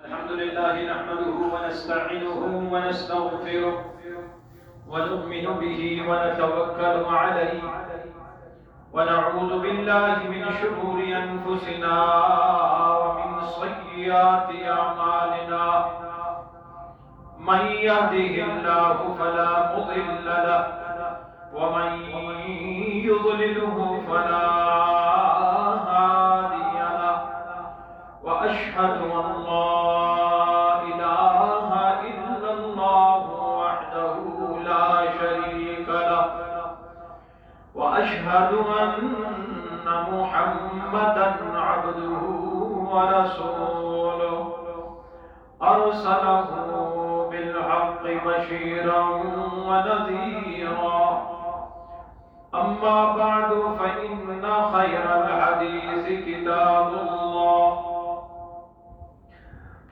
الحمد لله نحمده ونستعينه ونستغفره ونؤمن به ونتوكل عليه ونعوذ بالله من شرور أنفسنا ومن سيئات أعمالنا من يهده الله فلا مضل له ومن يضلله فلا هادي له وأشهد أن لا إله إلا الله وحده لا شريك له وأشهد أن محمدا عبده ورسوله أرسله بالحق بشيرا ونذيرا أما بعد فإن خير الحديث كتاب الله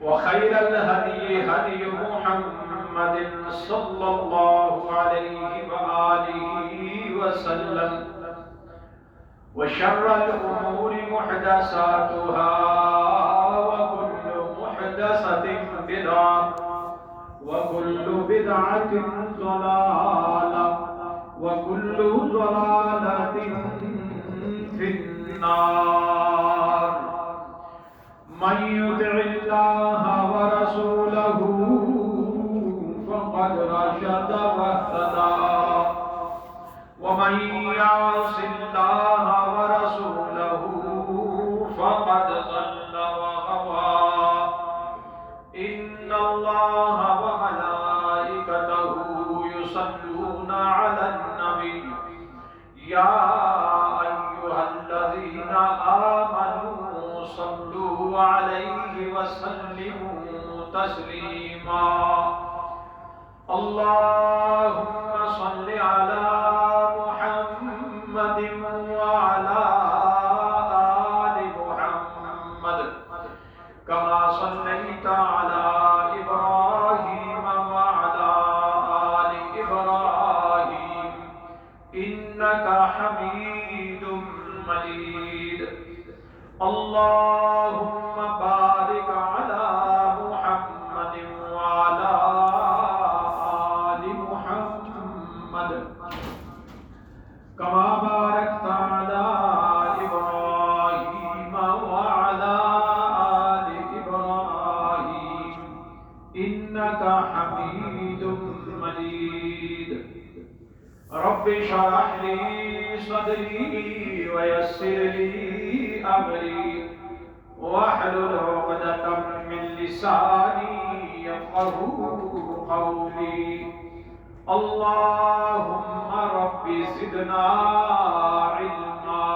وخير الهدي هدي محمد صلى الله عليه وآله وسلم وشر الأمور محدثاتها وكل محدثة بدعة وكل بدعة ضلالة وكل ضلالة في النار من يطع الله ورسوله فقد رشد واهتدى ومن يعص الله ورسوله فقد ضل وغوى إن الله وملائكته يصلون على النبي يا أيها الذين آمنوا صلوا عليه وسلموا تسليما اللهم صل على محمد وعلى آل محمد كما صليت على إبراهيم وعلى آل إبراهيم إنك حميد مجيد اللهم بارك على محمد وعلى آل محمد كما باركت على إبراهيم وعلى آل إبراهيم إنك حميد مجيد رب اشرح لي صدري ويسر لي أمري واحلل عقدة من لساني يفقهوا قولي اللهم رب زدنا علما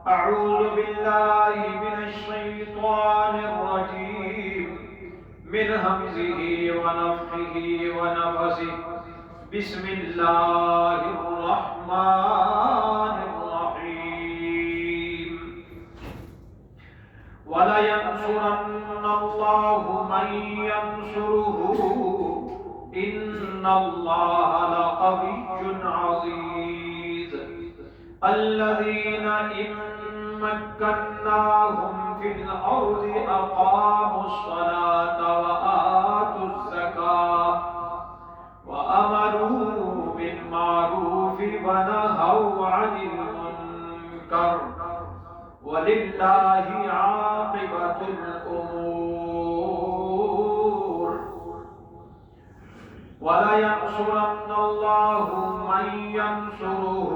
أعوذ بالله من الشيطان الرجيم من همزه ونفخه ونفسه بسم الله الرحمن الرحيم ولينصرن الله من ينصره إن الله لقوي عزيز الذين إن مكناهم في الأرض أقاموا الصلاة وآتوا الزكاة وأمروا بالمعروف ونهوا عن المنكر ولله عاقبة الأمور ولينصرن الله من ينصره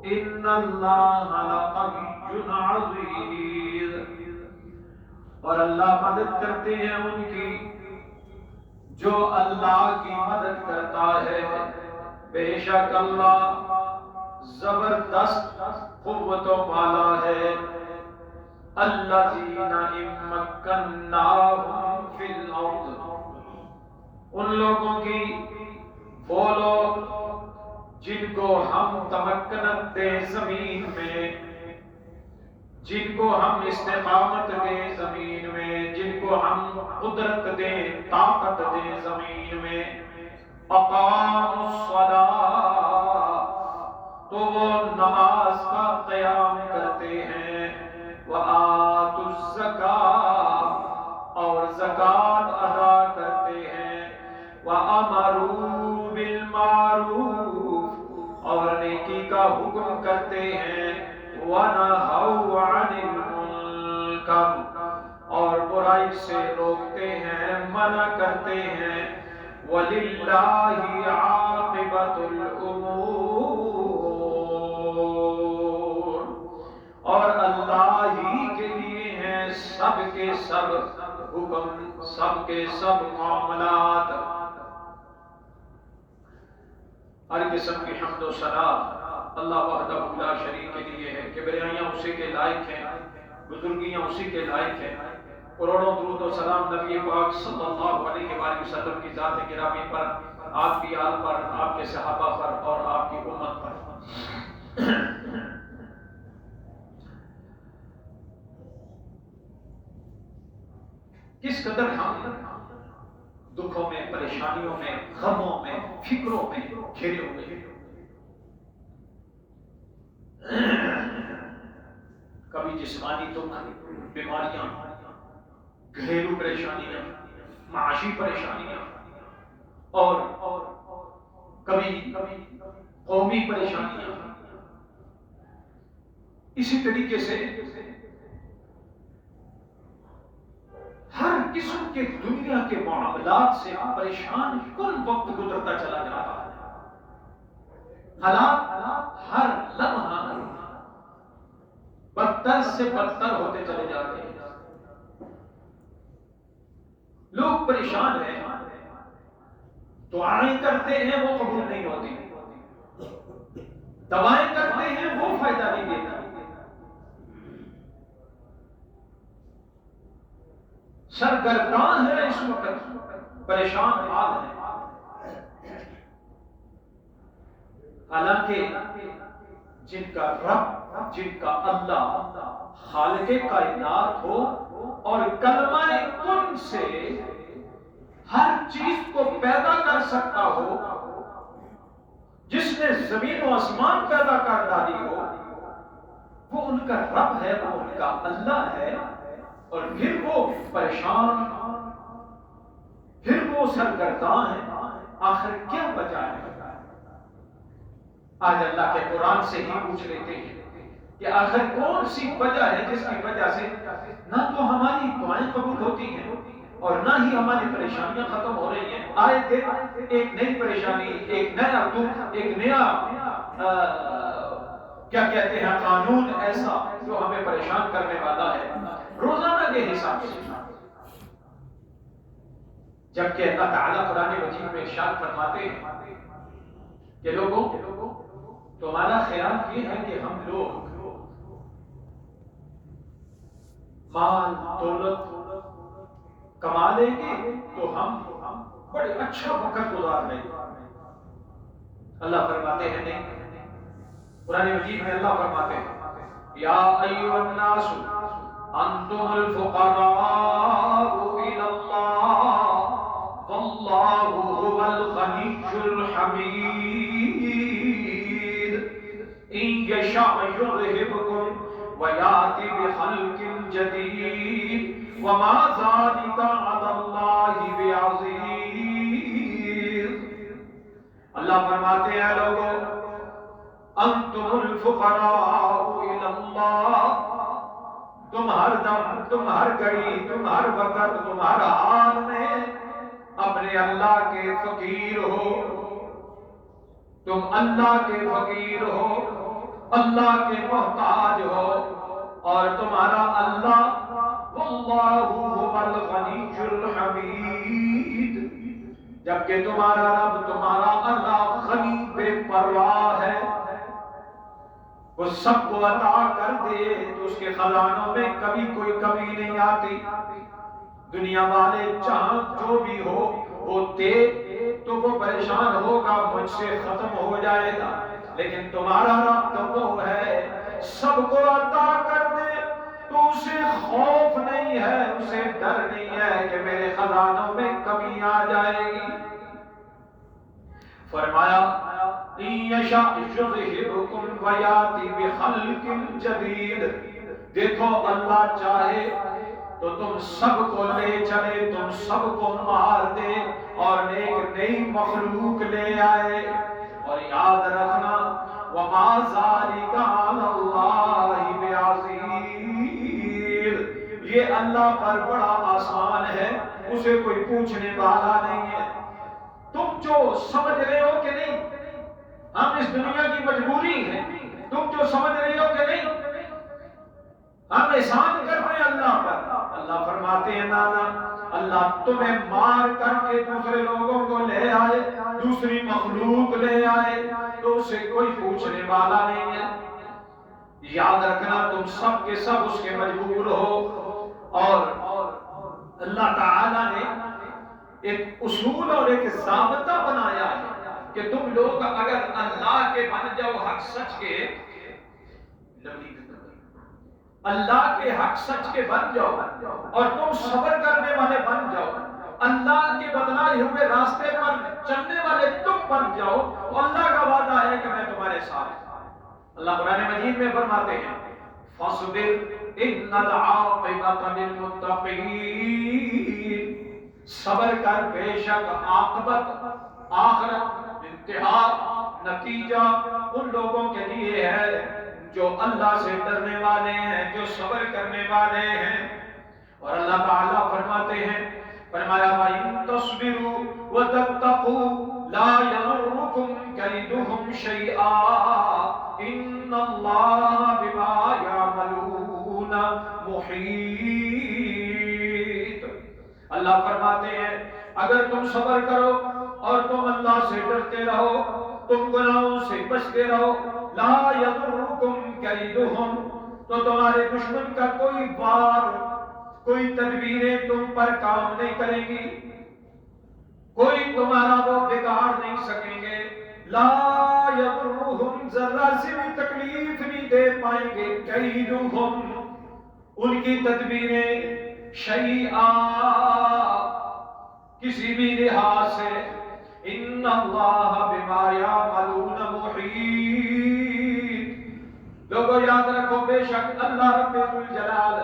إن الله لقوي عزيز اور اللہ مدد کرتے ہیں ان کی جو اللہ کی مدد کرتا ہے بے شک اللہ زبردست قوتوں والا ہے الذین مکناہم فی الارض ان لوگوں کی وہ لوگ جن کو ہم تمکنت دیں زمین میں جن کو ہم استقامت دیں زمین میں جن کو ہم قدرت دیں طاقت دیں زمین میں اقاموا الصلاة تو وہ نماز کا قیام کرتے ہیں وآتوا الزکاة زکات ادا کرتے ہیں، وَأَمَرُوا بِالْمَعْرُوفِ اور نیکی کا حکم کرتے ہیں، وَنَهَوْا عَنِ الْمُنکَرِ اور برائی سے روکتے ہیں، منع کرتے ہیں، وَلِلَّهِ عَاقِبَةُ الْأُمُورِ اور اللہ ہی کے لیے ہیں سب کے سب حکم، سب کے سب معاملات۔ ہر قسم کی حمد و ثنا اللہ وحدہ لا شریک کے لیے ہے، کبریائیاں اسی کے لائق ہیں، بزرگیاں اسی کے لائق ہیں۔ کروڑوں درود و سلام نبی پاک صلی اللہ علیہ وآلہ وسلم کی ذات گرامی پر، آپ کی آل پر، آپ کے صحابہ پر اور آپ کی امت پر۔ کس قدر ہم دکھوں میں، پریشانیوں میں، غموں میں، فکروں میں گھرے ہوئے ہیں۔ کبھی جسمانی دکھ، بیماریاں، گھریلو پریشانیاں، معاشی پریشانیاں، اور کبھی قومی پریشانیاں۔ اسی طریقے سے ہر قسم کے دنیا کے معاملات سے پریشان کن وقت گزرتا چلا جا رہا ہے۔ حالات ہر لمحہ بدتر سے بدتر ہوتے چلے جاتے ہیں۔ لوگ پریشان ہیں، دعائیں کرتے ہیں وہ قبول نہیں ہوتی، دوائیں کرتے ہیں وہ فائدہ نہیں دیتا۔ سرگردان ہے اس وقت، پریشان حال ہے۔ حالانکہ جن کا رب، جن کا اللہ خالق کائنات ہو اور کلمہ کن سے ہر چیز کو پیدا کر سکتا ہو، جس نے زمین و آسمان پیدا کر ڈالی ہو، وہ ان کا رب ہے، وہ ان کا اللہ ہے، اور پھر وہ پریشان، پھر وہ سرگردان ہے۔ آخر کیا وجہ ہے؟ آج اللہ کے قرآن سے ہی پوچھ لیتے ہیں کہ آخر کون سی وجہ ہے جس کی وجہ سے نہ تو ہماری دعائیں قبول ہوتی ہیں اور نہ ہی ہماری پریشانیاں ختم ہو رہی ہیں۔ آئے دن ایک نئی پریشانی، ایک نیا دکھ، ایک نیا کیا کہتے ہیں قانون ایسا جو ہمیں پریشان کرنے والا ہے، روزانہ کے حساب سے۔ جبکہ اللہ تعالیٰ قرآن مجید میں ارشاد فرماتے ہیں کہ لوگوں، تمہارا خیال یہ ہے کہ ہم لوگ مال دولت کما لیں گے تو ہم بڑے اچھا وقت گزار لیں گے۔ اللہ فرماتے ہیں نہیں۔ قرآن مجید میں اللہ فرماتے ہیں یا ایھا الناس انتم الفقراء الی اللہ واللہ هو الغنی الحمید ان یشاء یذھبکم ویأت بخلق جدید وما ذلک علی اللہ بعزیز۔ اللہ فرماتے ہیں لوگوں، انتم الفقراء الی اللہ، تم ہر دم، تم ہر گھڑی، تم ہر وقت، تم ہر حال میں اپنے اللہ کے فقیر ہو، تم اللہ کے فقیر ہو، اللہ کے محتاج ہو، اور تمہارا اللہ واللہ هو الغنی الحمید، جبکہ تمہارا رب، تمہارا اللہ غنی بے پرواہ ہے، وہ سب کو عطا کر دے تو اس کے خزانوں میں کبھی کوئی کمی نہیں آتی۔ دنیا والے جہاں جو بھی ہو وہ دے تو وہ پریشان ہوگا، مجھ سے ختم ہو جائے گا، لیکن تمہارا رب تو وہ ہے سب کو عطا کر دے تو اسے خوف نہیں ہے، اسے ڈر نہیں ہے کہ میرے خزانوں میں کمی آ جائے گی۔ فرمایا ان یشاء یذھبکم ویأت بخلق جدید، دیکھو اللہ چاہے تو تم سب کو لے چلے، تم سب کو مار دے اور ایک نئی مخلوق لے آئے۔ اور یاد رکھنا وما ذالک علی اللہ بعزیز، یہ اللہ پر بڑا آسان ہے، اسے کوئی پوچھنے والا نہیں ہے۔ تم جو سمجھ رہے ہو کہ نہیں ہم اس دنیا کی مجبوری ہے، تم جو سمجھ رہے ہو کہ نہیں ہم احسان کر رہے ہیں اللہ پر، اللہ فرماتے ہیں نانا، اللہ تمہیں مار کر کے دوسرے لوگوں کو لے آئے، دوسری مخلوق لے آئے، تو اسے کوئی پوچھنے والا نہیں ہے۔ یاد رکھنا تم سب کے سب اس کے مجبور ہو۔ اور اللہ تعالیٰ نے ایک اصول اور ایک ضابطہ بنایا ہے کہ تم لوگ اگر اللہ کے بن جاؤ، حق سچ کے، اللہ کے حق سچ کے بن جاؤ اور تم صبر کرنے والے بن جاؤ، اللہ کے بتلائے ہوئے راستے پر چلنے والے تم بن جاؤ، تو اللہ کا وعدہ ہے کہ میں تمہارے ساتھ ہوں۔ اللہ قرآن مجید میں فرماتے ہیں فَاصْبِرْ إِنَّ الْعَاقِبَةَ لِلْمُتَّقِينَ، صبر کر، بے شک عاقبت، آخرت، انتہا، نتیجہ ان لوگوں کے لیے ہے جو اللہ سے ڈرنے والے ہیں، جو صبر کرنے والے ہیں۔ اور اللہ تعالیٰ فرماتے ہیں، فرمایا وَإِن تَصْبِرُوا وَتَتَّقُوا لَا يَضُرُّكُمْ كَيْدُهُمْ شَيْئًا إِنَّ اللَّهَ بِمَا يَعْمَلُونَ مُحِيطٌ۔ اللہ فرماتے ہیں اگر تم صبر کرو اور تم اللہ سے ڈرتے رہو، تم گناہوں سے بچتے رہو، لا یضرکم کیدہم، تو تمہارے دشمن کا کوئی وار، کوئی تدبیریں تم پر کام نہیں کریں گی، کوئی تمہارا وہ بگاڑ نہیں سکیں گے۔ لا یضرہم، ذرہ سے بھی تکلیف نہیں دے پائیں گے، کیدہم، ان کی تدبیریں، شیئا، کسی بھی لحاظ سے۔ ان اللہ بما یعملون محیط، لوگوں یاد رکھو بے شک اللہ رب ذوالجلال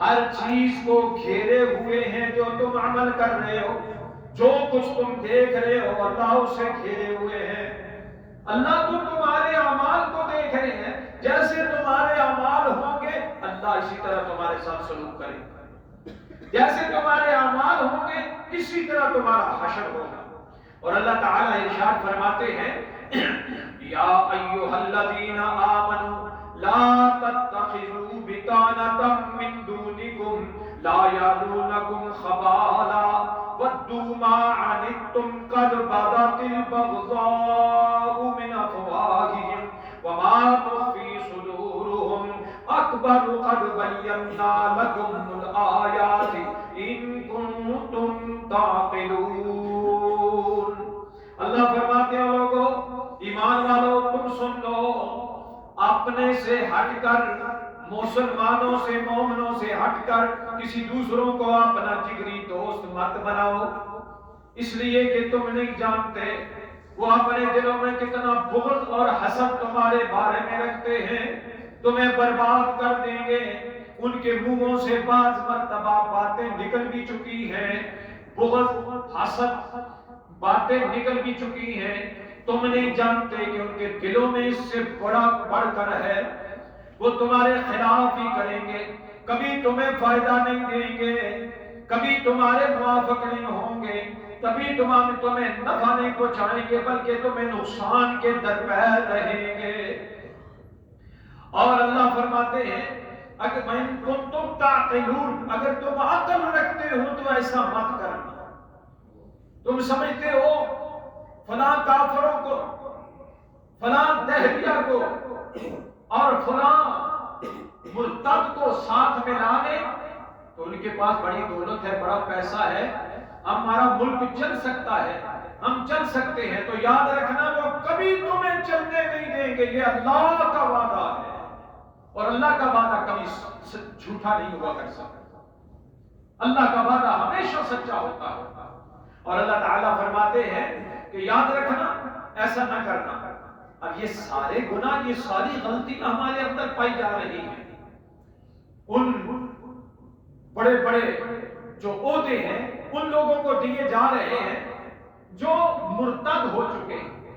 ہر چیز کو گھیرے ہوئے ہیں جو تم عمل کر رہے ہو، جو کچھ تم دیکھ رہے ہو اللہ اسے گھیرے ہوئے ہیں۔ اللہ تو تمہارے اعمال کو دیکھ رہے ہیں، جیسے تمہارے اعمال ہوں گے اللہ اسی طرح تمہارے ساتھ سلوک کرے گا، جیسے تمہارے اعمال ہوں گے اسی طرح تمہارا حشر ہوگا۔ اور اللہ تعالیٰ ارشاد فرماتے ہیں یا ایھا الذین آمنوا لا تتخذوا بطانة من دونکم لا یعلونکم خبالا ودوا ما عنتم قد بدت البغضاء من افواہہم وما تخفی صدورہم اکبر قد بینا لکم الآیات ان کنتم تعقلون۔ اللہ فرماتے ہیں لوگوں، ایمان والو تم سن لو، اپنے سے ہٹ کر، مسلمانوں سے، مومنوں سے ہٹ کر کسی دوسروں کو اپنا جگری دوست مت بناؤ، اس لیے کہ تم نہیں جانتے وہ اپنے دلوں میں کتنا بغض اور حسد تمہارے بارے میں رکھتے ہیں، تمہیں برباد کر دیں گے۔ ان کے منہوں سے بعض مرتبہ باتیں نکل بھی چکی ہیں، بغض، حسد باتیں نکل بھی چکی ہیں، تم نہیں جانتے کہ ان کے دلوں میں اس سے بڑا بڑھ کر ہے، وہ تمہارے خلاف ہی کریں گے، کبھی تمہیں فائدہ نہیں دیں گے، کبھی تمہارے موافق نہیں ہوں گے، کبھی تمہیں نفع نہیں پہنچائیں گے بلکہ تمہیں نقصان کے درپیر رہیں گے۔ اور اللہ فرماتے ہیں اگر تم تعقلون، اگر تم عقل رکھتے ہو تو ایسا مت کرنا۔ تم سمجھتے ہو فلاں کافروں کو، فلاں دہریہ کو اور فلاں مرتد کو ساتھ میں لانے تو ان کے پاس بڑی دولت ہے، بڑا پیسہ ہے، ہمارا ملک چل سکتا ہے، ہم چل سکتے ہیں، تو یاد رکھنا وہ کبھی تمہیں چلنے نہیں دیں گے، یہ اللہ کا وعدہ ہے، اور اللہ کا وعدہ کبھی جھوٹا نہیں ہوا کر سکتا، اللہ کا وعدہ ہمیشہ سچا ہوتا ہے۔ اور اللہ تعالیٰ فرماتے ہیں کہ یاد رکھنا ایسا نہ کرنا۔ اب یہ سارے گناہ، یہ ساری غلطیاں ہمارے اندر پائی جا رہی ہیں، ان بڑے بڑے جو عہدے ہیں ان لوگوں کو دیے جا رہے ہیں جو مرتد ہو چکے ہیں،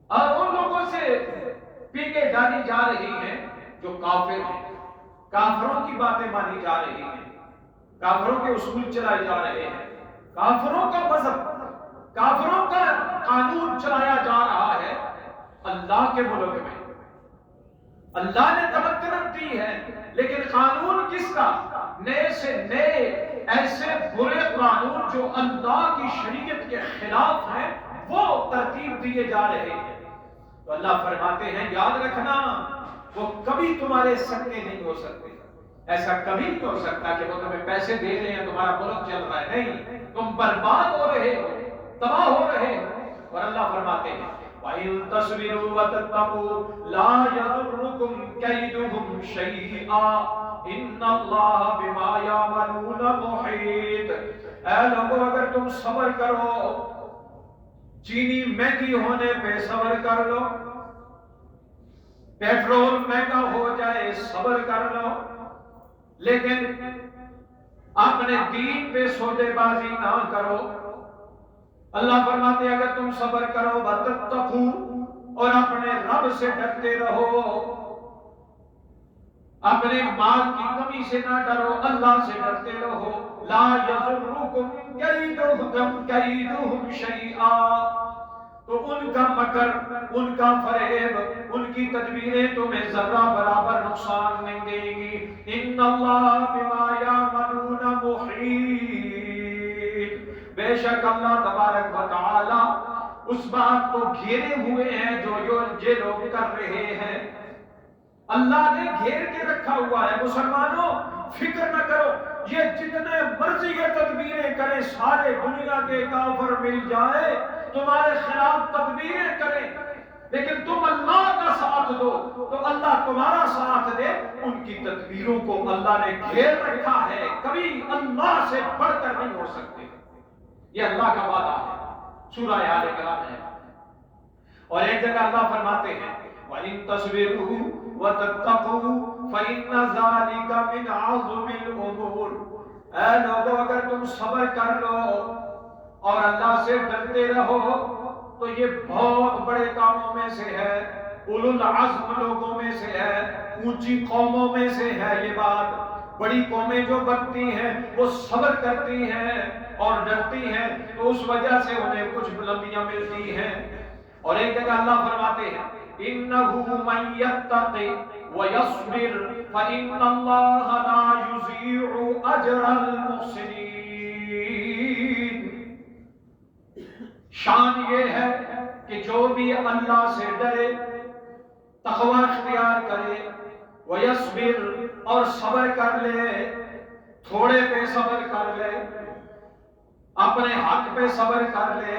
اور ان لوگوں سے پیکے جانی جا رہی ہیں جو کافر ہیں، کافروں کی باتیں مانی جا رہی ہیں، کافروں کے اصول چلائے جا رہے ہیں، کافروں کا مذہب، کافروں کا قانون چلایا جا رہا ہے اللہ کے ملک میں۔ اللہ نے تمکنت دی ہے، لیکن قانون کس کا؟ نئے سے نئے ایسے برے قانون جو اللہ کی شریعت کے خلاف ہیں وہ ترتیب دیے جا رہے ہیں۔ تو اللہ فرماتے ہیں یاد رکھنا وہ کبھی تمہارے سکے نہیں ہو سکتے، ایسا کبھی نہیں ہو سکتا کہ وہ تمہیں پیسے دے رہے ہیں تمہارا ملک چل رہا ہے، نہیں، تم برباد ہو رہے ہو، تباہ ہو رہے ہو۔ اور اللہ فرماتے ہیں وَإِن تَصْبِرُوا وَتَتَّقُوا لَا يَضُرُّكُمْ كَيْدُهُمْ شَيْئًا إِنَّ اللَّهَ بِمَا يَعْمَلُونَ مُحِيطٌ۔ اے لوگو اگر تم صبر کرو، چینی مہنگی ہونے پہ صبر کر لو، پیٹرول مہنگا ہو جائے صبر کر لو، لیکن اپنے دین پہ سودے بازی نہ کرو۔ اللہ فرماتے ہیں اگر تم صبر کرو وَتَتَّقُوا، اور اپنے رب سے ڈرتے رہو، اپنے مال کی کمی سے نہ ڈرو، اللہ سے ڈرتے رہو، لا يَضُرُّكُمْ كَيْدُهُمْ شَيْئًا، تو ان کا مکر، ان کا فریب، ان کی تدبیریں تمہیں ذرہ برابر نقصان نہیں دیں گی۔ ان اللہ بما یعملون محیط، بے شک اللہ تبارک و تعالی اس بات کو گھیرے ہوئے ہیں جو یہ لوگ کر رہے ہیں۔ اللہ نے گھیر کے رکھا ہوا ہے۔ مسلمانوں فکر نہ کرو، یہ جتنے مرضی یہ تدبیریں کریں، سارے دنیا کے کافر مل جائے تمہارے خلاف تدبیریں کریں، لیکن تم اللہ کا ساتھ دو تو اللہ تمہارا ساتھ دے۔ ان کی تدبیروں کو اللہ نے گھیر رکھا ہے، کبھی اللہ سے بڑھ کر نہیں ہو سکتے، یہ اللہ کا وعدہ ہے، سورہ آل عمران ہے۔ اور ایک جگہ اللہ فرماتے ہیں وَإِن تَصْبِرُوا وَتَتَّقُوا فَإِنَّ ذَلِكَ مِنْ عَظْمِ الْأُمُورِ، اے لوگو اگر تم صبر کر لو اور اللہ سے ڈرتے رہو تو یہ بہت بڑے کاموں میں سے ہے، اولو العزم لوگوں میں سے ہے، اونچی قوموں میں سے ہے یہ بات۔ بڑی قومیں جو بنتی ہیں وہ صبر کرتی ہیں اور ڈرتی ہیں تو اس وجہ سے انہیں کچھ بلندیاں ملتی ہیں۔ اور ایک جگہ اللہ فرماتے ہیں إِنَّهُ مَن يَتَّقِ وَيَصْبِرْ فَإِنَّ اللَّهَ لَا يُضِيعُ أَجْرَ الْمُحْسِنِينَ۔ شان یہ ہے کہ جو بھی اللہ سے ڈرے، تقوی اختیار کرے، وَيَصْبِرْ اور صبر کر لے، تھوڑے پہ صبر کر لے، اپنے حق پہ صبر کر لے،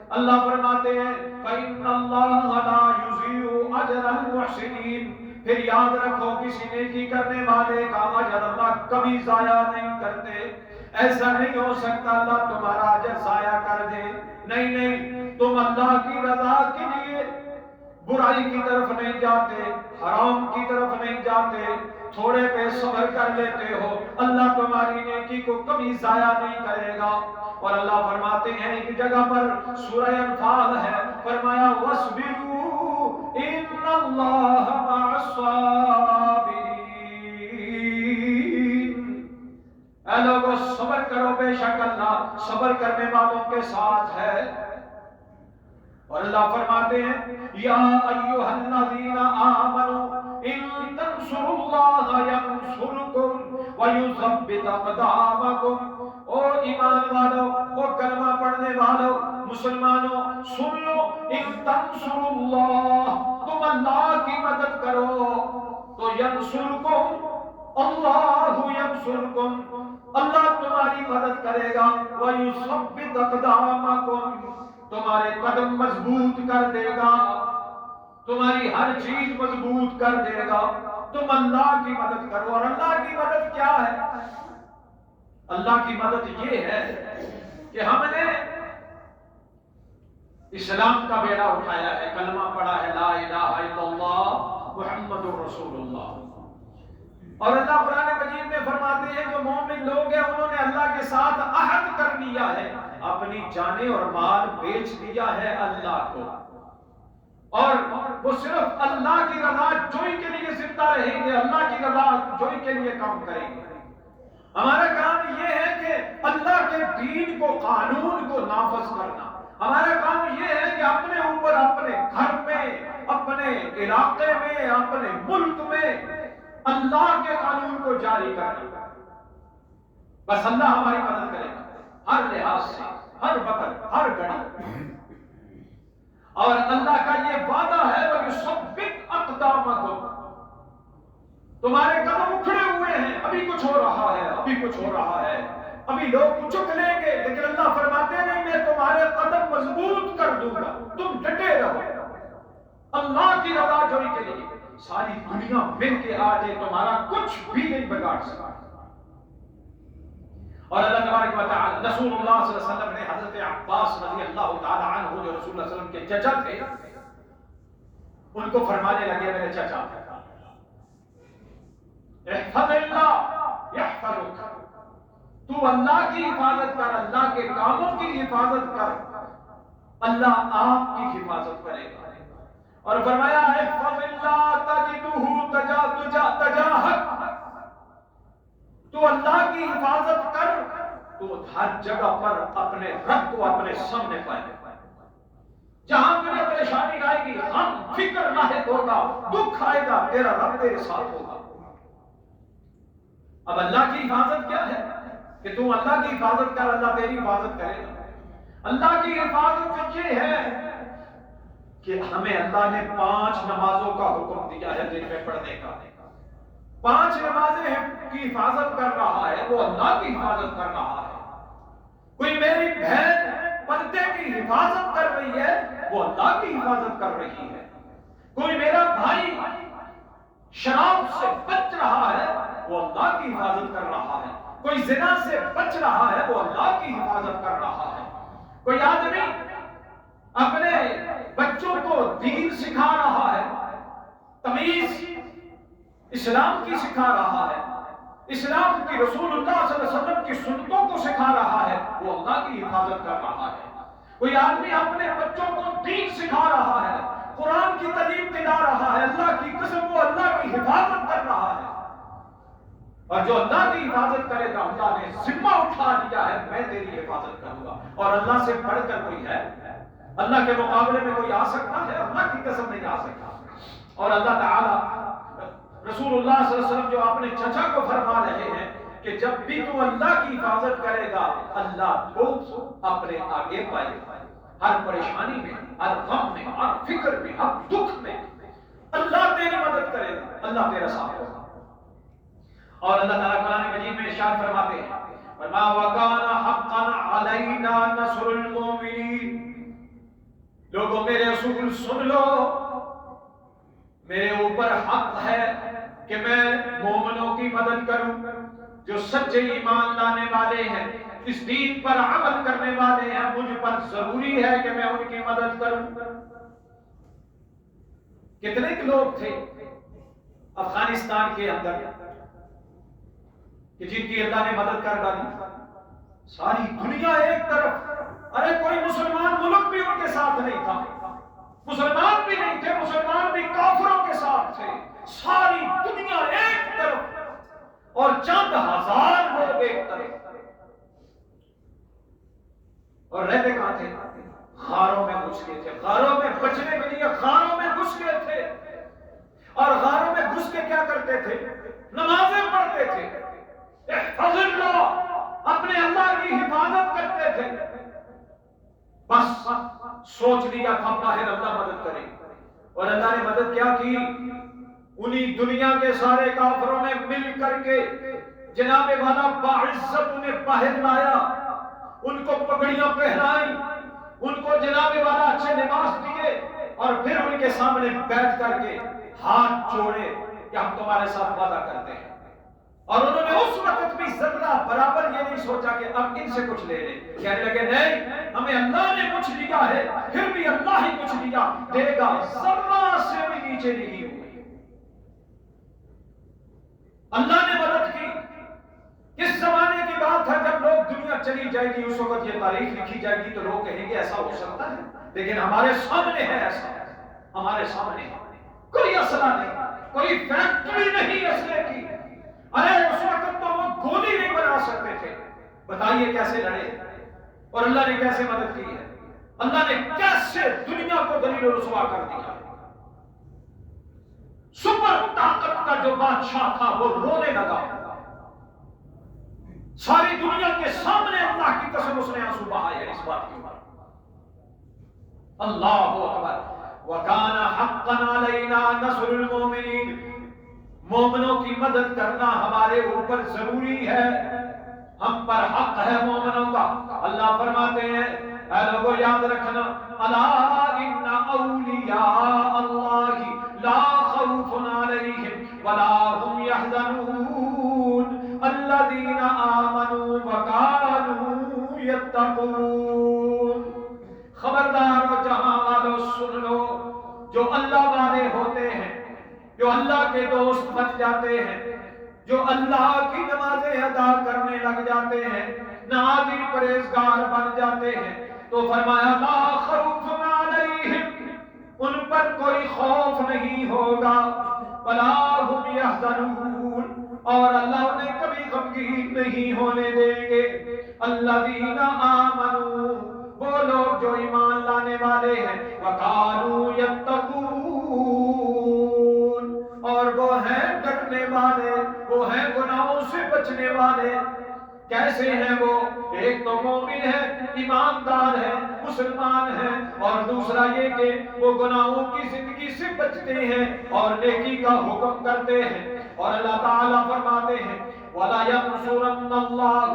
اللہ فرماتے ہیں فَإِنَّ اللَّهَ لَا يُضِيعُ أَجْرَ الْمُحْسِنِينَ۔ پھر یاد رکھو کسی نیکی کرنے والے کا اجر اللہ کبھی ضائع نہیں کرتے۔ ایسا نہیں ہو سکتا اللہ تمہارا اجر ضائع کر دے، نہیں نہیں، تم اللہ کی رضا کے لیے برائی کی طرف نہیں جاتے، حرام کی طرف نہیں جاتے، تھوڑے پہ صبر کر لیتے ہو، اللہ تمہاری نیکی کو کبھی ضائع نہیں کرے گا۔ اور اللہ فرماتے ہیں ایک جگہ پر سورہ انفال ہے، فرمایا وَاصْبِرُوا إِنَّ اللَّهَ مَعَ الصَّابِرِينَ۔ اے لوگو صبر کرو، بے شک اللہ صبر کرنے والوں کے ساتھ ہے۔ اور اللہ فرماتے ہیں یا ایھا الذین آمنوا ان تنصروا اللہ ینصرکم ویثبت اقدامکم۔ او ایمان والو، او کلمہ پڑھنے والو، مسلمانوں سن لو، ان تنصروا اللہ، تم اللہ کی مدد کرو تو ینصرکم، اللہ ینصرکم، اللہ تمہاری مدد کرے گا، ویثبت اقدامکم، تمہارے قدم مضبوط کر دے گا، تمہاری ہر چیز مضبوط کر دے گا۔ تم اللہ کی مدد کرو۔ اور اللہ کی مدد کیا ہے؟ اللہ کی مدد یہ ہے کہ ہم نے اسلام کا بیڑا اٹھایا ہے، کلمہ پڑھا ہے لا الہ الا اللہ محمد رسول اللہ، اور اللہ قرآن مجید میں فرماتے ہیں جو مومن لوگ ہیں انہوں نے اللہ کے ساتھ عہد کر لیا ہے، اپنی جانیں اور مال بیچ دیا ہے اللہ کو، اور وہ صرف اللہ کی رضا جوئی کے لیے زندہ رہیں گے، اللہ کی رضا جوئی کے لیے کام کریں گے۔ ہمارا کام یہ ہے کہ اللہ کے دین کو، قانون کو نافذ کرنا۔ ہمارا کام یہ ہے کہ اپنے اوپر، اپنے گھر میں، اپنے علاقے میں، اپنے ملک میں اللہ کے قانون کو جاری کرنا۔ بس اللہ ہماری مدد کرے گا ہر لحاظ سے، ہر وقت، ہر گھڑی۔ اور اللہ کا یہ وعدہ ہے وَيُثَبِّتْ أَقْدَامَكُمْ، تمہارے قدم اکھڑے ہوئے ہیں، ابھی کچھ ہو رہا ہے، ابھی کچھ ہو رہا ہے، ابھی لوگ چک لیں گے، لیکن اللہ فرماتے ہیں نہیں، میں تمہارے قدم مضبوط کر دوں گا، تم ڈٹے رہو اللہ کی رضا جوئی کے لیے۔ ساری دنیا مل کے آ جائے تمہارا کچھ بھی نہیں بگاڑ سکتا۔ اور اللہ تبارک و تعالی، رسول اللہ صلی اللہ علیہ وسلم نے حضرت عباس رضی اللہ تعالی عنہ جو رسول اللہ صلی اللہ علیہ وسلم کے چچا تھے، ان کو فرمانے لگے میرے چچا، احفظ اللہ یحفظک، تو اللہ کی حفاظت کر، اللہ کے کاموں کی حفاظت کر، اللہ آپ کی حفاظت کرے گا۔ اور فرمایا احفظ اللہ تجدہ تجاہک، تو اللہ کی حفاظت کر تو ہر جگہ پر اپنے رب کو اپنے سامنے پائے، جہاں تجھے پریشانی آئے گی، غم فکر لاحق ہوگا، دکھ آئے گا، تیرا رب تیرے ساتھ ہوگا۔ اب اللہ کی حفاظت کیا ہے کہ تو اللہ کی حفاظت کر، اللہ تیری حفاظت کرے گا۔ اللہ کی حفاظت یہ ہے کہ ہمیں اللہ نے 5 نمازوں کا حکم دیا ہے دن میں پڑھنے کا۔ 5 نمازیں کی حفاظت کر رہا ہے وہ اللہ کی حفاظت کر رہا ہے۔ کوئی میری بہن پردے کی حفاظت کر رہی ہے وہ اللہ کی حفاظت کر رہی ہے۔ کوئی میرا بھائی شراب سے بچ رہا ہے وہ اللہ کی حفاظت کر رہا ہے۔ کوئی زنا سے بچ رہا ہے وہ اللہ کی حفاظت کر رہا ہے۔ کوئی آدمی اپنے بچوں کو دین سکھا رہا ہے، تمیز اسلام کی سکھا رہا ہے، اسلام کی، رسول اللہ صلی اللہ علیہ وسلم کی سنتوں کو سکھا رہا ہے، وہ اللہ کی حفاظت کر رہا ہے۔ کوئی آدمی اپنے بچوں کو دین سکھا رہا ہے، قرآن کی تعلیم دلا رہا ہے، اللہ کی قسم وہ اللہ کی حفاظت کر رہا ہے۔ اور جو اللہ کی حفاظت کرے گا اللہ نے ذمہ اٹھا لیا ہے میں تیری حفاظت کروں گا۔ اور اللہ سے بڑھ کر کوئی ہے؟ اللہ کے مقابلے میں کوئی آ سکتا ہے؟ اللہ کی قسم نہیں آ سکتا۔ اور اللہ تعالی، رسول اللہ صلی اللہ علیہ وسلم جو اپنے چچا کو فرما رہے ہیں کہ جب بھی تو اللہ کی حفاظت کرے گا اللہ کو اپنے آگے پائے گا، ہر پریشانی میں، ہر غم میں، ہر فکر میں، ہر دکھ میں اللہ تیری مدد کرے گا، اللہ تیرا ساتھ ہوگا۔ اور اللہ تعالیٰ قرآن مجید میں ارشاد فرماتے ہیں وَمَا وَكَانَ حَقًّا عَلَيْنَا نَصْرُ الْمُؤْمِنِينَ، لوگوں میرے رسول سن لو، میرے اوپر حق ہے کہ میں مومنوں کی مدد کروں، جو سچے ایمان لانے والے ہیں، اس دین پر عمل کرنے والے ہیں، مجھ پر ضروری ہے کہ میں ان کی مدد کروں۔ کتنے لوگ تھے افغانستان کے اندر کہ جن کی اللہ نے مدد کر ڈالی؟ ساری دنیا ایک طرف، ارے کوئی مسلمان ملک بھی ان کے ساتھ نہیں تھا، مسلمان بھی نہیں تھے، مسلمان بھی کافروں کے ساتھ تھے، ساری دنیا ایک طرف اور چند ہزار لوگ ایک طرف، اور رہتے کہاں تھے؟ غاروں میں گھس گئے تھے، غاروں میں بچنے کے لیے غاروں میں گھس گئے تھے۔ اور غاروں میں گھس کے کیا کرتے تھے؟ نمازیں پڑھتے تھے، احفظ اللہ، اپنے اللہ کی حفاظت کرتے تھے۔ بس سوچ لیا تھا باہر اللہ مدد کرے، اور اللہ نے مدد کیا کی؟ انہی دنیا کے سارے کافروں نے مل کر کے جناب والا باعزت انہیں باہر لایا، ان کو پگڑیاں پہنائی، ان کو جناب والا اچھے لباس دیے، اور پھر ان کے سامنے بیٹھ کر کے ہاتھ جوڑے کہ ہم تمہارے ساتھ وعدہ کرتے ہیں۔ اور انہوں نے اس وقت بھی ذرہ برابر یہ نہیں سوچا کہ اب ان سے کچھ لے لیں، کہنے لگے نہیں، ہمیں اللہ نے کچھ لیا ہے، پھر بھی اللہ ہی کچھ لیا دے گا، ذرہ سے بھی نیچے نہیں ہوئی۔ اللہ نے مدد کی. کس زمانے کی بات ہے جب لوگ دنیا چلی جائے گی اس وقت یہ تاریخ لکھی جائے گی تو لوگ کہیں گے ایسا ہو سکتا ہے, لیکن ہمارے سامنے ہے ایسا, ہمارے سامنے کوئی اسلحہ نہیں, کوئی فیکٹری نہیں اسلحے کی. ارے اس وقت تو وہ گولی نہیں بنا سکتے تھے, بتائیے کیسے لڑے, اور اللہ نے کیسے مدد کی ہے, اللہ نے کیسے دنیا کو ذلیل و رسوا کر دیا. سپر طاقت کا جو بادشاہ تھا وہ رونے لگا, ساری دنیا کے سامنے اللہ کی قسم اس نے آنسو بہائے اس بات کی. اللہ اکبر. وَكَانَ حَقًّا عَلَيْنَا نَصْرُ الْمُؤْمِنِينَ, مومنوں کی مدد کرنا ہمارے اوپر ضروری ہے, ہم پر حق ہے مومنوں کا. اللہ فرماتے ہیں اے لوگوں یاد رکھنا, الا ان اولیاء اللہ لا خوف علیہم ولا هم يحزنون الذین آمنوا وكانوا يتقون. خبردار و جہاں والو سن لو, جو اللہ والے ہوتے ہیں, جو اللہ کے دوست بن جاتے ہیں, جو اللہ کی نمازیں ادا کرنے لگ جاتے ہیں, نمازی پرہیزگار بن جاتے ہیں, تو فرمایا لا خوف علیہم, ان پر کوئی خوف نہیں ہوگا, ولا هم يحزنون, اور اللہ انہیں کبھی غمگین نہیں ہونے دیں گے. الذین آمنوا, وہ لوگ جو ایمان لانے والے ہیں, وَكَانُوا يَتَّقُونَ, اور وہ ہیں ڈرنے والے, وہ ہیں گناہوں سے بچنے والے. کیسے ہیں وہ؟ ایک تو مومن ہے, ایماندار ہے, مسلمان ہے, اور دوسرا یہ کہ وہ گناہوں کی زندگی سے بچتے ہیں اور نیکی کا حکم کرتے ہیں. اور اللہ تعالیٰ فرماتے ہیں وَلَا يَنْصُرَنَّ اللَّهُ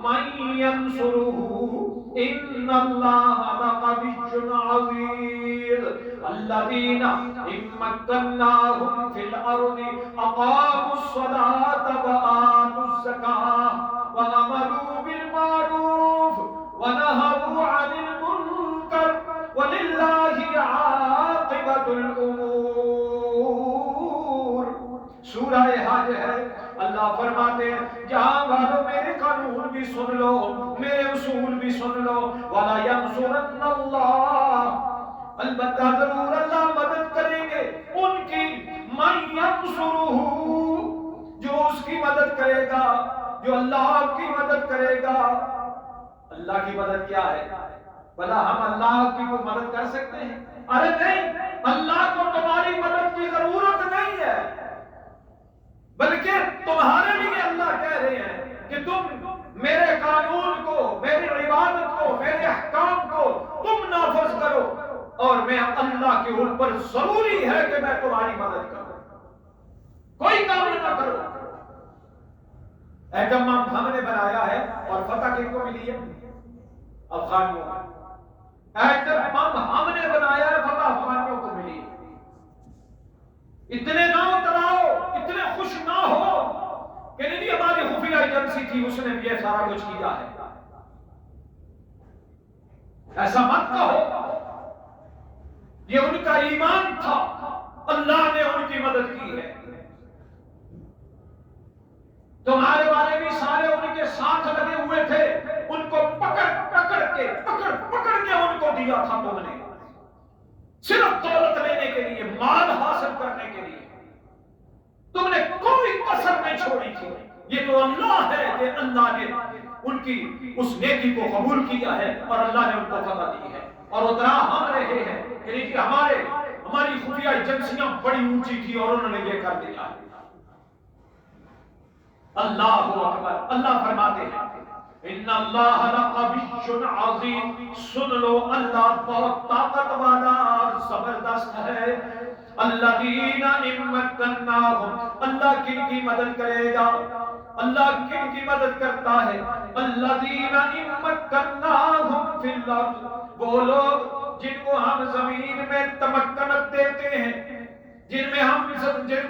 مَن يَنْصُرُهُ إِنَّ اللَّهَ لَقَوِيٌّ عَزِيزٌ. الَّذِينَ إِن مَّكَّنَّاهُمْ فِي الْأَرْضِ أَقَامُوا الصَّلَاةَ وَآتَوُا الزَّكَاةَ وَأَمَرُوا بِالْمَعْرُوفِ وَنَهَوْا عَنِ الْمُنكَرِ وَلِلَّهِ عَاقِبَةُ الْأُمُورِ. سورہ حج ہے. اللہ فرماتے ہیں جہاں والو میرے قانون بھی سن لو, میرے اصول بھی سن لو. وَلَا يَنْصُرَنَّ اللَّهُ, البتہ ضرور اللہ مدد کریں گے ان کی, مَن يَنْصُرُهُ, جو اس کی مدد کرے گا, جو اللہ کی مدد کرے گا. اللہ کی مدد کیا ہے؟ بھلا ہم اللہ کی کوئی مدد کر سکتے ہیں؟ ارے نہیں, اللہ کو تمہاری مدد کی ضرورت نہیں ہے, بلکہ تمہارے لیے اللہ کہہ رہے ہیں کہ تم میرے قانون کو, میری عبادت کو, میرے احکام کو تم نافذ کرو, اور میں اللہ کے اوپر ضروری ہے کہ میں تمہاری مدد کروں, کوئی کام نہ کرو. ایٹم ہم نے بنایا ہے اور فتح کن کو ملی ہے؟ افغانیوں کو. ایٹم ہم نے بنایا ہے, فتح افغانیوں کو ملی. اتنے نہ اتراؤ, اتنے خوش نہ ہو کہ نہیں ہماری خفیہ ایجنسی تھی اس نے یہ سارا کچھ کیا ہے. ایسا مت کہو, یہ ان کا ایمان تھا, اللہ نے ان کی مدد کی ہے. تمہارے والے بھی سارے ان کے ساتھ لگے ہوئے تھے, ان کو پکڑ پکڑ کے ان کو دیا تھا تم نے, صرف دولت لینے کے لیے, مال حاصل کرنے کے لیے. تم نے کوئی کسر نہیں چھوڑی تھی. یہ تو اللہ ہے کہ اللہ نے ان کی اس نیکی کو قبول کیا ہے اور اللہ نے ان کو فتح دی ہے. اور اتنا ہم رہے ہیں کہ ہماری خفیہ ایجنسیاں بڑی اونچی تھی اور انہوں نے یہ کر دیا ہے. اللہ اکبر. اللہ فرماتے ہیں ان اللہ لقوی عظیم, سن لو اللہ بہت طاقت والا اور زبردست ہے. الذین ان مکناہم, اللہ کن کی مدد کرے گا, اللہ کن کی مدد کرتا ہے. الذین ان مکناہم فی الارض, وہ لوگ جن کو ہم زمین میں تمکنت دیتے ہیں, جن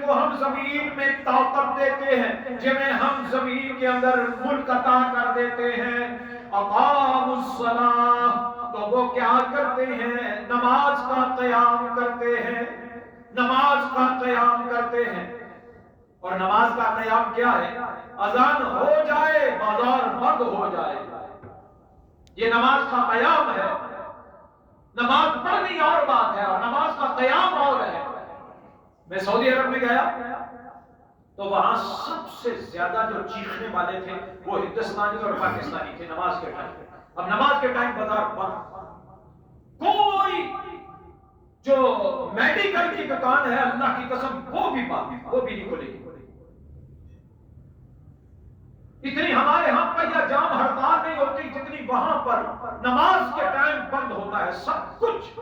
کو ہم زمین میں طاقت دیتے ہیں, جنہیں ہم زمین کے اندر ملک عطا کر دیتے ہیں. اقاموا الصلاۃ, تو وہ کیا کرتے ہیں؟ نماز کا قیام کرتے ہیں, نماز کا قیام کرتے ہیں. اور نماز کا قیام کیا ہے؟ اذان ہو جائے بازار بند ہو جائے، یہ نماز کا قیام ہے۔ نماز پڑھنی اور بات ہے اور نماز کا قیام اور ہے۔ میں سعودی عرب میں گیا تو وہاں سب سے زیادہ جو چیخنے والے تھے وہ ہندوستانی اور پاکستانی تھے نماز کے ٹائم۔ اب نماز کے ٹائم بازار بند، کوئی جو میڈیکل کی دکان ہے اللہ کی قسم وہ بھی نہیں کھلے گی۔ اتنی ہمارے ہاں پہیا جام ہڑتال نہیں ہوتی جتنی وہاں پر نماز کے ٹائم بند ہوتا ہے سب کچھ۔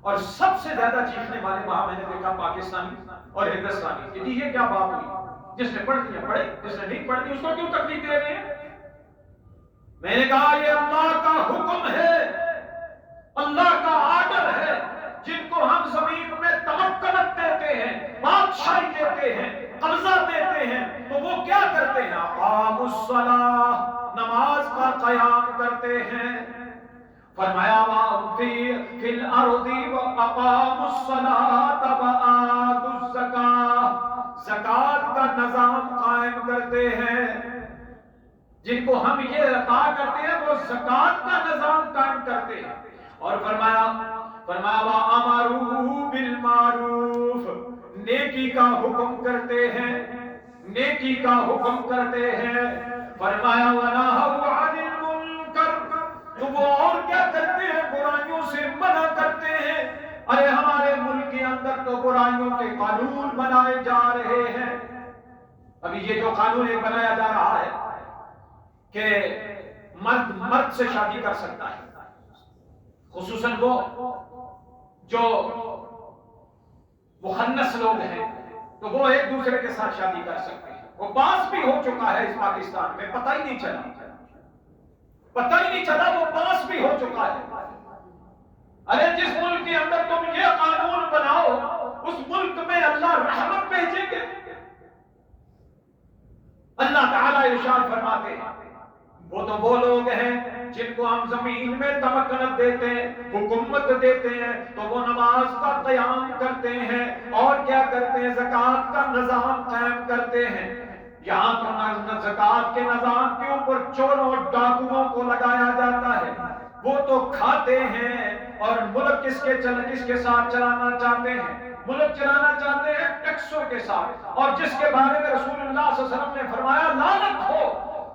اور سب سے زیادہ چیخنے والے وہاں میں نے دیکھا پاکستانی اور ہندوستانی۔ کہ یہ کیا بات ہوئی؟ جس نے پڑھ لیا پڑھے، جس نے نہیں پڑھ لی اس کو کیوں تکلیف دے رہے ہیں؟ میں نے کہا یہ اللہ کا حکم ہے، اللہ کا آرڈر ہے۔ جن کو ہم زمین میں تمکنت دیتے ہیں، بادشاہی دیتے ہیں، قبضہ دیتے ہیں، تو وہ کیا کرتے ہیں؟ اقاموا الصلاۃ، نماز کا قیام کرتے ہیں۔ فرمایا فی الارض واقاموا الصلاۃ وآتوا الزکاۃ، زکات کا نظام قائم کرتے ہیں۔ جن کو ہم یہ عطا کرتے ہیں وہ زکات کا نظام قائم کرتے ہیں۔ اور فرمایا وَأَمَرُوا بِالْمَعْرُوفِ، نیکی کا حکم کرتے ہیں، نیکی کا حکم کرتے ہیں۔ فرمایا وَنَهَوْا عَنِ الْمُنكَرِ، تو وہ اور کیا کرتے ہیں؟ برائیوں سے منع کرتے ہیں۔ ارے ہمارے ملک کے اندر تو برائیوں کے قانون بنائے جا رہے ہیں۔ ابھی یہ جو قانون ایک بنایا جا رہا ہے کہ مرد سے شادی کر سکتا ہے، خصوصاً وہ جو مخنث لوگ ہیں تو وہ ایک دوسرے کے ساتھ شادی کر سکتے ہیں۔ وہ پاس بھی ہو چکا ہے اس پاکستان میں، پتہ ہی نہیں چلا وہ پاس بھی ہو چکا ہے۔ ارے جس ملک کے اندر تم یہ قانون بناؤ اس ملک میں اللہ رحمت بھیجیں گے۔ اللہ تعالیٰ ارشاد فرماتے ہیں وہ تو وہ لوگ ہیں جن کو ہم زمین میں تمکنت دیتے ہیں، حکومت دیتے ہیں، تو وہ نماز کا قیام کرتے ہیں اور کیا کرتے ہیں؟ زکات کا نظام قائم کرتے ہیں۔ یہاں تو زکات کے نظام کے اوپر چوروں اور ڈاکوؤں کو لگایا جاتا ہے، وہ تو کھاتے ہیں اور ملک کس کے ساتھ چلانا چاہتے ہیں؟ ملک چلانا چاہتے ہیں ٹیکسوں کے ساتھ۔ اور جس کے بارے میں رسول اللہ صلی اللہ علیہ وسلم نے فرمایا لعنت ہو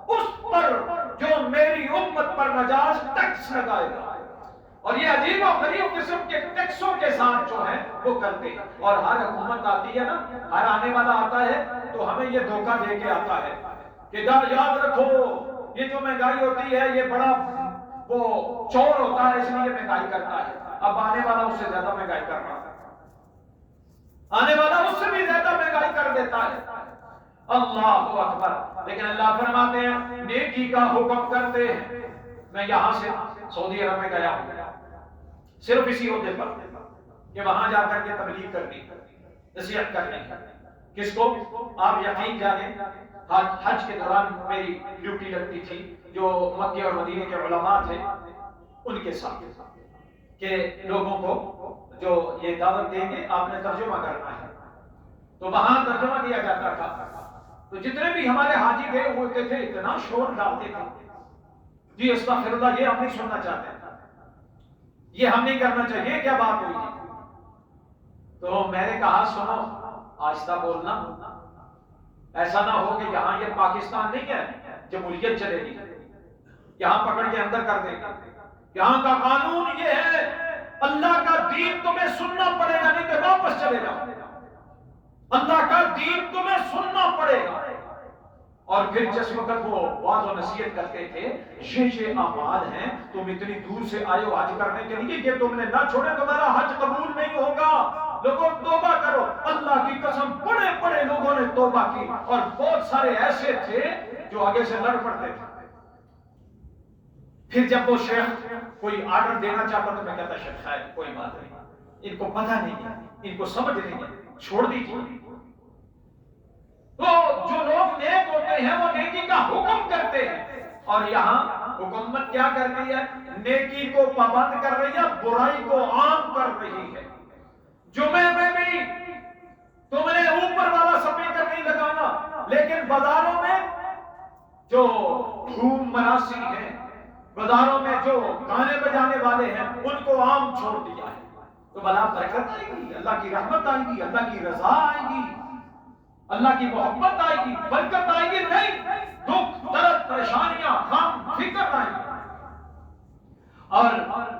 اس پر جو میری امت پر نجائز ٹیکس لگائے گا۔ اور یہ عجیب و غریب قسم کے ٹیکسوں کے ساتھ جو ہے وہ کرتے ہیں۔ اور ہر حکومت آتی ہے نا، ہر آنے والا آتا ہے تو ہمیں یہ دھوکہ دے کے آتا ہے کہ یاد رکھو یہ جو مہنگائی ہوتی ہے یہ بڑا وہ چور ہوتا ہے اس لیے مہنگائی کرتا ہے۔ اب آنے والا اس سے زیادہ مہنگائی کر رہا ہے، آنے والا اس سے بھی زیادہ مہنگائی کر دیتا ہے۔ اللہ اکبر۔ لیکن اللہ فرماتے ہیں نیکی کا حکم کرتے ہیں۔ میں یہاں سے سعودی عرب میں گیا ہوں صرف اسی عہدے پر کہ وہاں جا کر کے تبلیغ کرنی، نصیحت کرنی۔ کس کو؟ آپ یقین جانیں حج کے دوران میری ڈیوٹی لگتی تھی جو مکے اور مدینے کے علماء تھے ان کے ساتھ کہ لوگوں کو جو یہ دعوت دیں گے آپ نے ترجمہ کرنا ہے، تو وہاں ترجمہ کیا جاتا تھا۔ تو جتنے بھی ہمارے حاجی گئے ہوتے تھے اتنا شور ڈالتے تھے، جی استغفر اللہ، یہ ہم نہیں سننا چاہتے، یہ ہم نہیں کرنا چاہیے، کیا بات ہوئی؟ تو میں نے کہا سنو آہستہ بولنا، ایسا نہ ہو کہ یہاں یہ پاکستان نہیں ہے جمہوریت چلے گی، یہاں پکڑ کے اندر کر دیں گے۔ یہاں کا قانون یہ ہے اللہ کا دین تمہیں سننا پڑے گا نہیں تو واپس چلے جاؤ، اللہ کا دین تمہیں سننا پڑے گا۔ اور پھر جس وقت وہ واض و نصیحت کرتے تھے یہ اعمال ہیں، تم اتنی دور سے آئے ہو حج کرنے کے لیے کہ تم نے نہ چھوڑے تمہارا حج قبول نہیں ہوگا، لوگوں توبہ کرو۔ اللہ کی قسم بڑے بڑے لوگوں نے توبہ کی اور بہت سارے ایسے تھے جو آگے سے لڑ پڑتے تھے۔ پھر جب وہ شیخ کوئی آرڈر دینا چاہتا تو میں کہتا شیخ شاید کوئی بات نہیں، ان کو پتہ نہیں ہے، ان کو سمجھ نہیں ہے، چھوڑ دیجیے۔ تو جو لوگ نیک ہوتے ہیں وہ نیکی کا حکم کرتے ہیں، اور یہاں حکومت کیا کرتی ہے؟ نیکی کو پابند کر رہی ہے، برائی کو عام کر رہی ہے۔ جمعے میں بھی تم نے اوپر والا سپیکر نہیں لگانا، لیکن بازاروں میں جو دھوم مناسی ہیں، بازاروں میں جو گانے بجانے والے ہیں، ان کو عام چھوڑ دیا ہے، تو بلا برکت آئے گی، اللہ کی رحمت آئے گی، اللہ کی رضا آئے گی، اللہ کی محبت آئے گی، برکت آئے گی نہیں، دکھ درد پریشانیاں غم فکر آئے گی۔ اور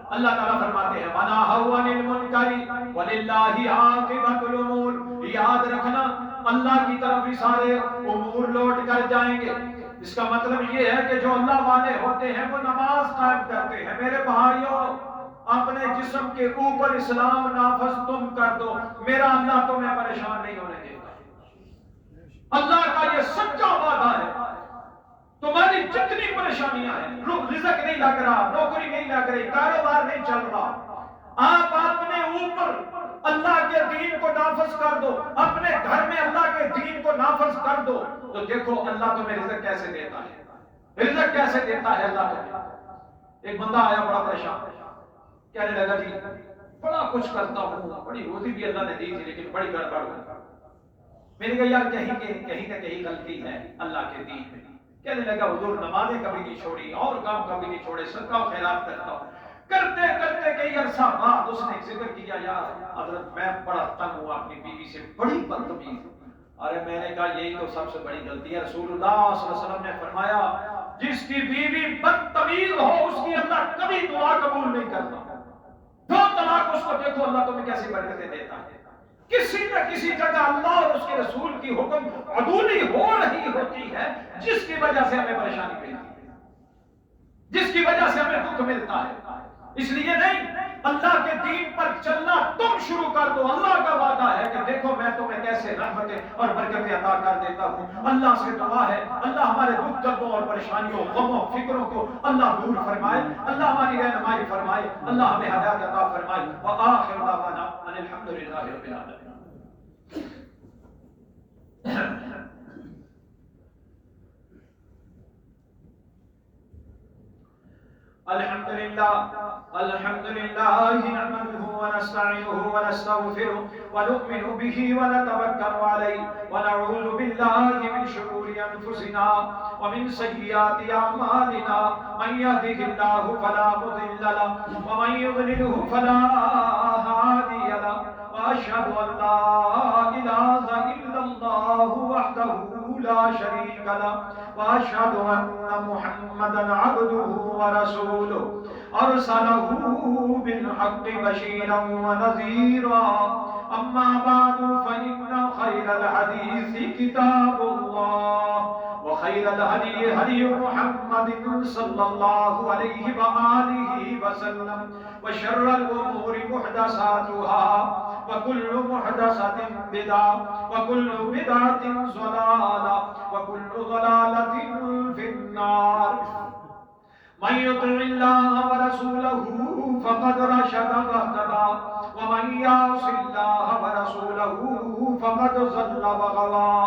اللہ تعالیٰ فرماتے ہیں وَنَهَوْا عَنِ الْمُنْكَرِ وَلِلَّهِ عَاقِبَةُ الْأُمُورِ، یاد رکھنا اللہ کی طرف ہی سارے امور لوٹ کر جائیں گے۔ اس کا مطلب یہ ہے کہ جو اللہ والے ہوتے ہیں وہ نماز قائم کرتے ہیں۔ میرے بھائیوں، اپنے جسم کے اوپر اسلام نافذ تم کر دو، میرا اللہ تمہیں پریشان نہیں ہونے دے گا۔ اللہ کا یہ سچا وعدہ ہے۔ تمہاری جتنی پریشانیاں ہیں، رزق نہیں لگ رہا، نوکری نہیں لگ رہی، کاروبار نہیں چل رہا، آپ اپنے اوپر اللہ کے دین کو نافذ کر دو، اپنے گھر میں اللہ کے دین کو نافذ کر دو، تو دیکھو اللہ تمہیں رزق کیسے دیتا ہے، رزق کیسے دیتا ہے اللہ تمہیں۔ ایک بندہ آیا بڑا پریشان، کہنے لگا جی بڑا کچھ کرتا ہوں، بڑی روزی بھی اللہ نے دی تھی لیکن بڑی گڑبڑ ہوئی۔ میں نے کہا یار کہیں نہ کہیں غلطی ہے اللہ کے دین میں۔ کہنے لگا حضور نمازیں کبھی نہیں چھوڑی اور کام کبھی نہیں چھوڑے، صدقہ و خیرات کرتا ہوں۔ کرتے کرتے کئی عرصہ بعد اس نے ذکر کیا یار حضرت میں بڑا تنگ ہوا اپنی بیوی سے، بڑی بدتمیز۔ ارے میں نے کہا یہی تو سب سے بڑی غلطی ہے، رسول اللہ صلی اللہ علیہ وسلم نے فرمایا جس کی بیوی بدتمیز ہو اس کی اللہ کبھی دعا قبول نہیں کرتا۔ دو طلاق اس کو دیکھو اللہ تمہیں کیسی برکتیں دیتا ہے۔ کسی نہ کسی جگہ اللہ اور اس کے رسول کی حکم عدولی ہو رہی ہوتی ہے، جس کی وجہ سے ہمیں پریشانی ملتی ہے، جس کی وجہ سے ہمیں دکھ ملتا ہے۔ اس لیے نہیں، اللہ کے دین پر چلنا تم شروع کر دو۔ اللہ کا وعدہ ہے کہ دیکھو میں تمہیں کیسے رحمتیں اور برکتیں عطا کر دیتا ہوں۔ اللہ سے دعا ہے اللہ ہمارے دکھ دردوں اور پریشانیوں، غموں فکروں کو اللہ دور فرمائے، اللہ ہماری رہنمائی فرمائے، اللہ ہمیں ہدایت عطا فرمائے۔ وآخر دعوانا ان الحمدللہ رب العالمین۔ الحمد لله نحمده ونستعينه ونستغفره ونؤمن به ونتوكل عليه ونعوذ بالله من شرور أنفسنا ومن سيئات أعمالنا، من يهده الله فلا مضل له ومن يضلله فلا هادي له، وأشهد أن لا إله إلا الله وحده لا شريك له، وأشهد أن محمدا عبده ورسوله أرسله بالحق بشيرا ونذيرا۔ أما بعد فإن خير الحديث كتاب الله، وخير الهدي هدي محمد صلى الله عليه وآله وسلم، وشر الأمور محدثاتها، وكل محدثة بدعة، وكل بدعة ضلالة، وكل ضلالة في النار۔ من يطع الله ورسوله فقد رشد واهتدى، ومن يعص الله ورسوله فقد ضل وغوى۔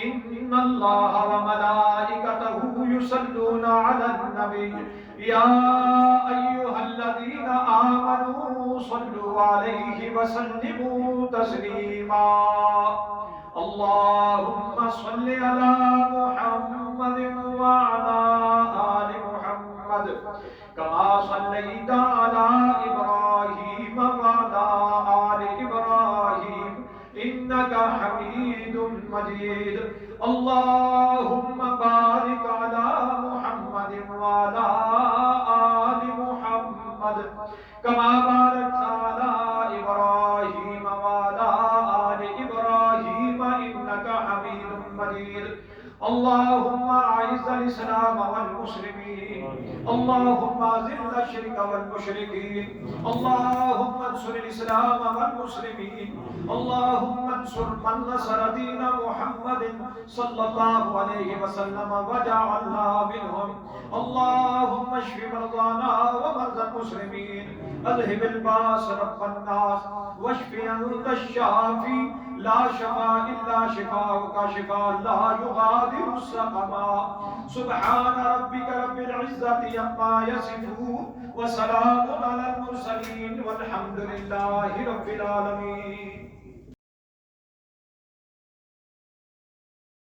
إن الله وملائكته يصلون على النبي، يا أيها الذين آمنوا صلوا عليه وسلموا تسليما۔ اللهم صل على محمد وعلى آل محمد كما صليت على إبراهيم وعلى آل إبراهيم إنك حميد مجيد۔ اللهم بارك على محمد وعلى آل محمد كما باركت على إبراهيم وعلى آل إبراهيم إنك حميد مجيد۔ اللهم أعز الإسلام والمسلمين، اللهم أذل الشرك والمشركين، اللهم انصر الإسلام والمسلمين، اللهم انصر من نصر دين محمد صلى الله عليه وسلم وجعلنا منهم، اللهم اشف مرضانا ومرضى المسلمين، اذهب الباس رب الناس واشف أنت الشافي، لا شفاء إلا شفاؤك شفاء لا يغادر سقما۔ سبحان ربك رب العزة عما يصفون، وسلام على المرسلين، والحمد لله رب العالمين۔